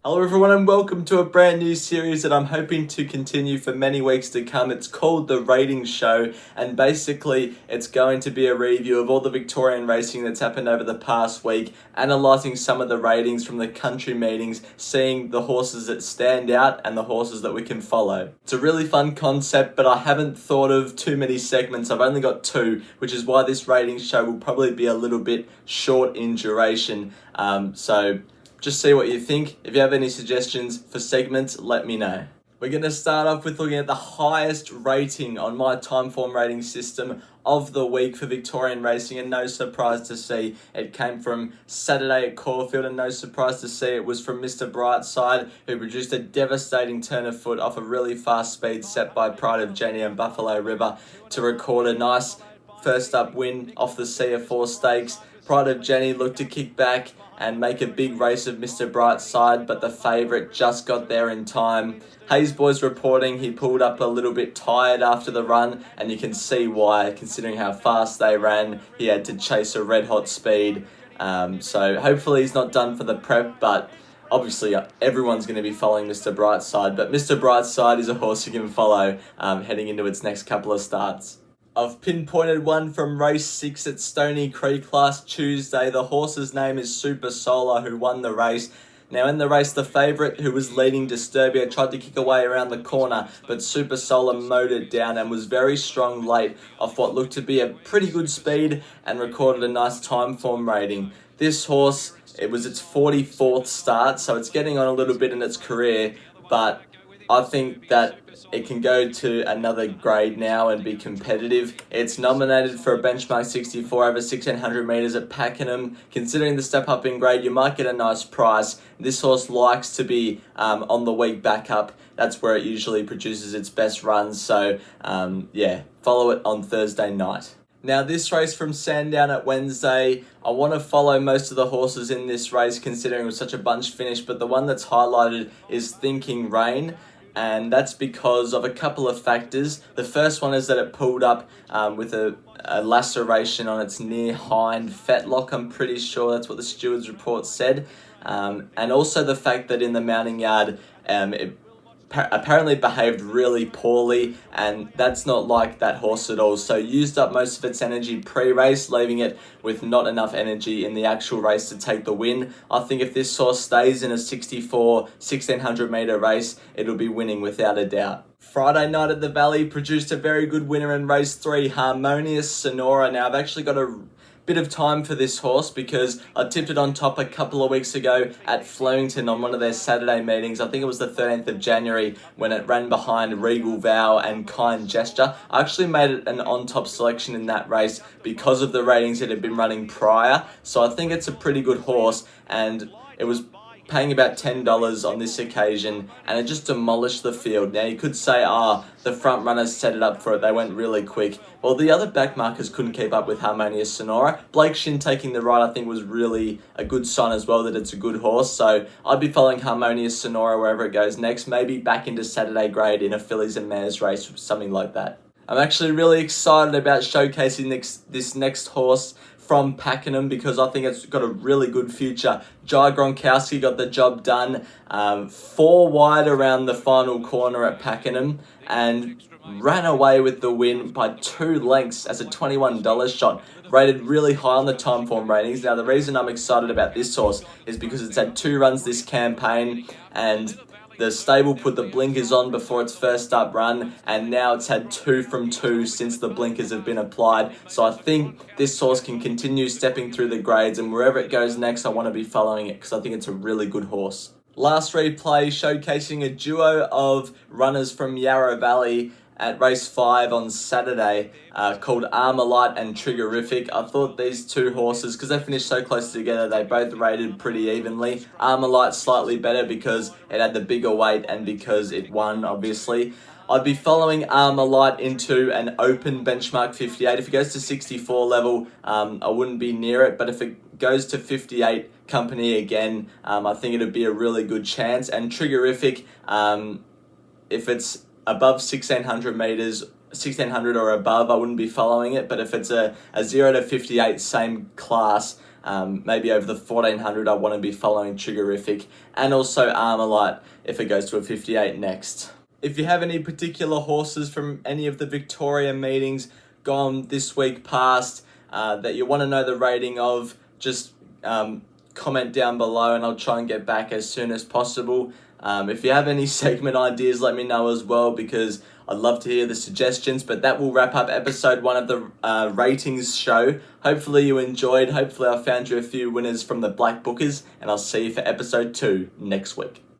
Hello everyone and welcome to a brand new series that I'm hoping to continue for many weeks to come. It's called The Ratings Show, and basically it's going to be a review of all the Victorian racing that's happened over the past week, analysing some of the ratings from the country meetings, seeing the horses that stand out and the horses that we can follow. It's a really fun concept, but I haven't thought of too many segments. I've only got two, which is why this ratings show will probably be a little bit short in duration. So just see what you think. If you have any suggestions for segments, let me know. We're going to start off with looking at the highest rating on my Timeform rating system of the week for Victorian racing, and no surprise to see it came from Saturday at Caulfield, and no surprise to see it was from Mr. Brightside, who produced a devastating turn of foot off a really fast speed set by Pride of Jenny and Buffalo River to record a nice first up win off the CF4 Stakes. Pride of Jenny looked to kick back and make a big race of Mr. Brightside, but the favourite just got there in time. Hayes Boys reporting he pulled up a little bit tired after the run, and you can see why, considering how fast they ran. He had to chase a red hot speed. So hopefully he's not done for the prep, but obviously everyone's going to be following Mr. Brightside. But Mr. Brightside is a horse you can follow heading into its next couple of starts. I've pinpointed one from race 6 at Stony Creek last Tuesday. The horse's name is Super Solar, who won the race. Now in the race, the favourite, who was leading Disturbia, tried to kick away around the corner, but Super Solar mowed it down and was very strong late off what looked to be a pretty good speed and recorded a nice Timeform rating. This horse, it was its 44th start, so it's getting on a little bit in its career, but I think that it can go to another grade now and be competitive. It's nominated for a benchmark 64 over 1600 metres at Pakenham. Considering the step up in grade, you might get a nice price. This horse likes to be on the week back up. That's where it usually produces its best runs. So follow it on Thursday night. Now this race from Sandown at Wednesday, I want to follow most of the horses in this race considering it was such a bunch finish, but the one that's highlighted is Thinking Rain. And that's because of a couple of factors. The first one is that it pulled up with a laceration on its near hind fetlock. I'm pretty sure that's what the steward's report said. And also the fact that in the mounting yard, it apparently behaved really poorly, and that's not like that horse at all. So used up most of its energy pre-race, leaving it with not enough energy in the actual race to take the win. I think if this horse stays in a 64 1600 metre race, it'll be winning without a doubt. Friday night at the Valley produced a very good winner in race 3, Harmonious Sonora. Now I've actually got a bit of time for this horse because I tipped it on top a couple of weeks ago at Flemington on one of their Saturday meetings. I think it was the 13th of January when it ran behind Regal Vow and Kind Gesture. I actually made it an on-top selection in that race because of the ratings it had been running prior. So I think it's a pretty good horse, and it was paying about $10 on this occasion, and it just demolished the field. Now you could say, the front runners set it up for it, they went really quick. Well, the other back markers couldn't keep up with Harmonious Sonora. Blake Shin taking the ride I think was really a good sign as well that it's a good horse, so I'd be following Harmonious Sonora wherever it goes next, maybe back into Saturday grade in a fillies and mares race, something like that. I'm actually really excited about showcasing this next horse from Pakenham because I think it's got a really good future. Jai Gronkowski got the job done, 4 wide around the final corner at Pakenham and ran away with the win by 2 lengths as a $21 shot, rated really high on the Timeform ratings. Now the reason I'm excited about this horse is because it's had 2 runs this campaign, and the stable put the blinkers on before its first up run, and now it's had 2 from 2 since the blinkers have been applied. So I think this horse can continue stepping through the grades, and wherever it goes next, I want to be following it because I think it's a really good horse. Last replay showcasing a duo of runners from Yarra Valley at race 5 on Saturday called Armalite and Triggerific. I thought these two horses, because they finished so close together, they both rated pretty evenly. Armalite slightly better because it had the bigger weight and because it won, obviously. I'd be following Armalite into an open benchmark 58. If it goes to 64 level, I wouldn't be near it, but if it goes to 58 company again, I think it'd be a really good chance. And Triggerific, if it's above 1600 meters, 1600 or above, I wouldn't be following it. But if it's a 0 to 58, same class, Maybe over the 1400 I want to be following Triggerific, and also Armalite if it goes to a 58 next. If you have any particular horses from any of the Victorian meetings gone this week past that you want to know the rating of, just comment down below and I'll try and get back as soon as possible. If you have any segment ideas, let me know as well, because I'd love to hear the suggestions. But that will wrap up episode 1 of the ratings show. Hopefully you enjoyed. Hopefully I found you a few winners from the Black Bookers, and I'll see you for episode 2 next week.